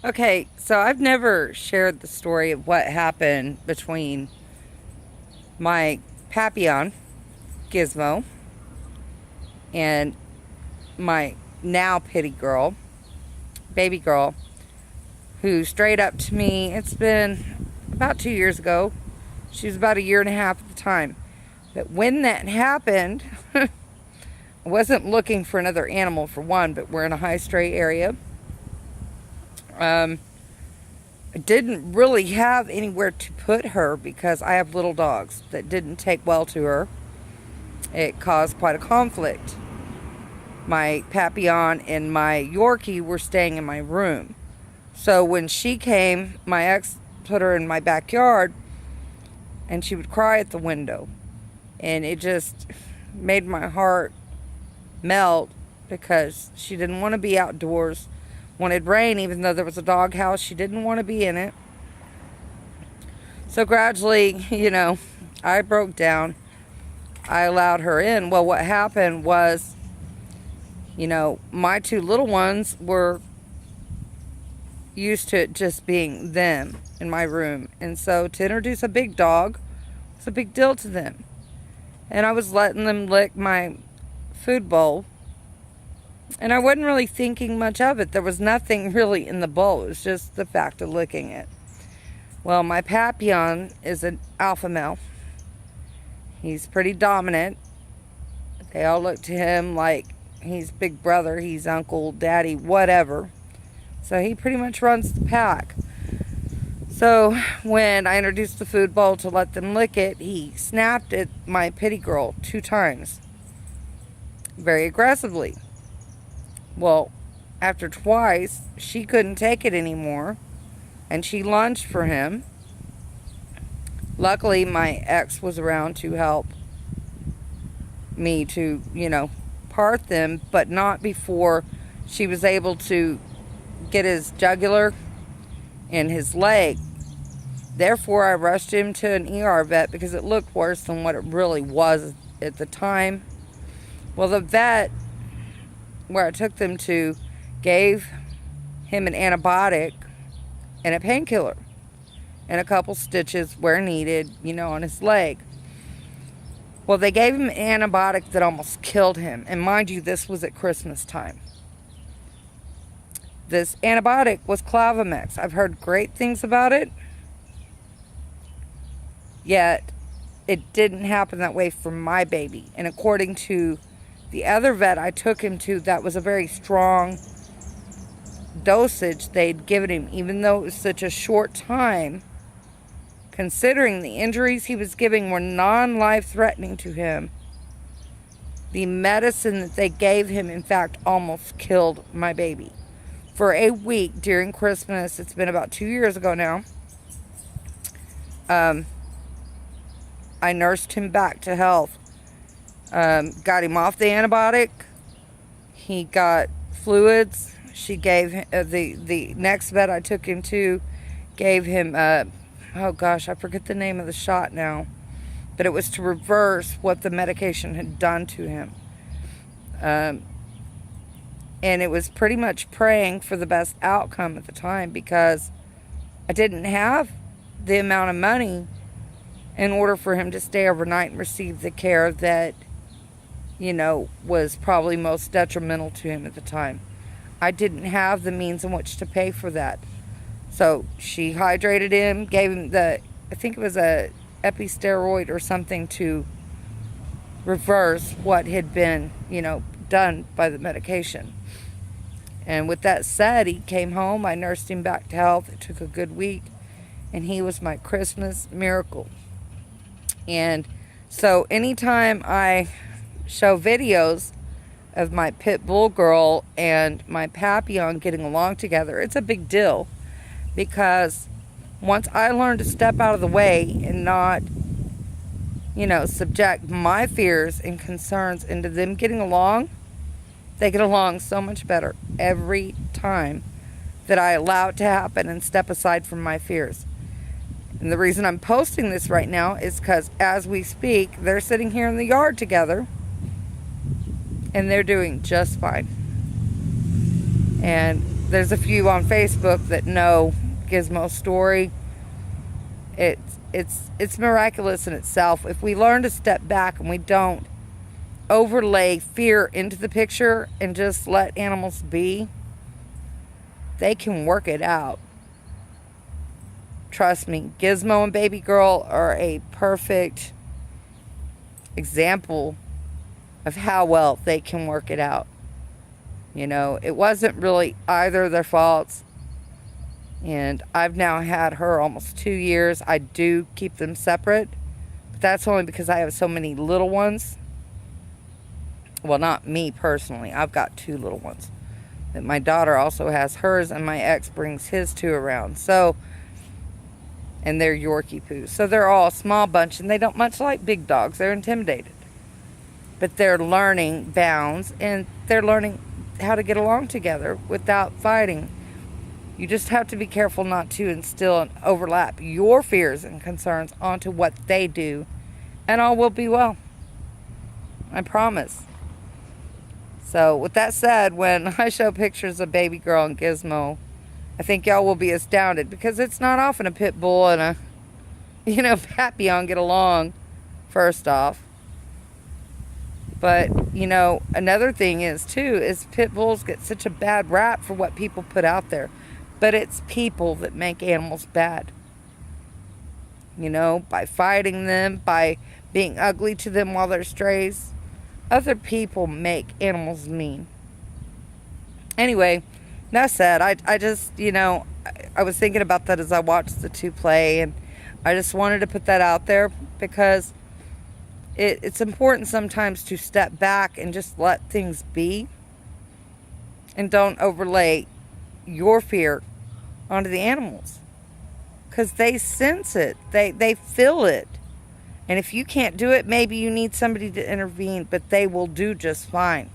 Okay, so I've never shared the story of what happened between my papillon, Gizmo, and my now pitty girl, baby girl, who straight up to me, it's been about 2 years ago. She was about a year and a half at the time. But when that happened, I wasn't looking for another animal for one, but we're in a high stray area. I didn't really have anywhere to put her because I have little dogs that didn't take well to her. It caused quite a conflict. My papillon and my Yorkie were staying in my room. So when she came, my ex put her in my backyard and she would cry at the window. And it just made my heart melt because she didn't want to be outdoors. Wanted rain, even though there was a doghouse. She didn't want to be in it. So gradually, I broke down. I allowed her in. Well, what happened was, my two little ones were used to it just being them in my room. And so to introduce a big dog was a big deal to them. And I was letting them lick my food bowl. And I wasn't really thinking much of it. There was nothing really in the bowl. It was just the fact of licking it. Well, my papillon is an alpha male. He's pretty dominant. They all look to him like he's big brother, he's uncle, daddy, whatever. So he pretty much runs the pack. So when I introduced the food bowl to let them lick it, he snapped at my pitty girl 2 times. Very aggressively. Well, after twice, she couldn't take it anymore, and she lunged for him. Luckily, my ex was around to help me to, part them, but not before she was able to get his jugular and his leg. Therefore, I rushed him to an ER vet because it looked worse than what it really was at the time. Well, the vet where I took them to gave him an antibiotic and a painkiller and a couple stitches where needed, on his leg. Well, they gave him an antibiotic that almost killed him. And mind you, this was at Christmas time. This antibiotic was Clavamex. I've heard great things about it. Yet, it didn't happen that way for my baby. And according to the other vet I took him to, that was a very strong dosage they'd given him, even though it was such a short time. Considering the injuries he was giving were non-life threatening to him, the medicine that they gave him, in fact, almost killed my baby. For a week during Christmas, it's been about 2 years ago now, I nursed him back to health. Got him off the antibiotic. He got fluids. She gave him, the next vet I took him to gave him, oh gosh, I forget the name of the shot now. But it was to reverse what the medication had done to him. And it was pretty much praying for the best outcome at the time because I didn't have the amount of money in order for him to stay overnight and receive the care that, was probably most detrimental to him at the time. I didn't have the means in which to pay for that. So she hydrated him, gave him I think it was a episteroid or something to reverse what had been, done by the medication. And with that said, he came home. I nursed him back to health. It took a good week. And he was my Christmas miracle. And so anytime I show videos of my pit bull girl and my papillon getting along together, it's a big deal. Because once I learned to step out of the way and not, subject my fears and concerns into them getting along, they get along so much better every time that I allow it to happen and step aside from my fears. And the reason I'm posting this right now is because as we speak, they're sitting here in the yard together and they're doing just fine. And there's a few on Facebook that know Gizmo's story. It's miraculous in itself. If we learn to step back and we don't overlay fear into the picture and just let animals be, they can work it out. Trust me, Gizmo and Baby Girl are a perfect example of how well they can work it out. You know, it wasn't really either of their faults. And I've now had her almost 2 years. I do keep them separate, but that's only because I have so many little ones. Well, not me personally. I've got 2 little ones. But my daughter also has hers, and my ex brings his 2 around. So, and they're Yorkie poos. So they're all a small bunch, and they don't much like big dogs. They're intimidated. But they're learning bounds, and they're learning how to get along together without fighting. You just have to be careful not to instill and overlap your fears and concerns onto what they do, and all will be well. I promise. So, with that said, when I show pictures of Baby Girl and Gizmo, I think y'all will be astounded, because it's not often a pit bull and a, papillon get along, first off. But, another thing is, too, is pit bulls get such a bad rap for what people put out there. But it's people that make animals bad. By fighting them, by being ugly to them while they're strays. Other people make animals mean. Anyway, that said, I just, I was thinking about that as I watched the 2 play. And I just wanted to put that out there, because it's important sometimes to step back and just let things be. And don't overlay your fear onto the animals, because they sense it, they feel it, and if you can't do it, maybe you need somebody to intervene, but they will do just fine.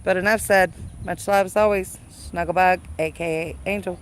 But enough said. Much love as always. Snugglebug, aka Angel.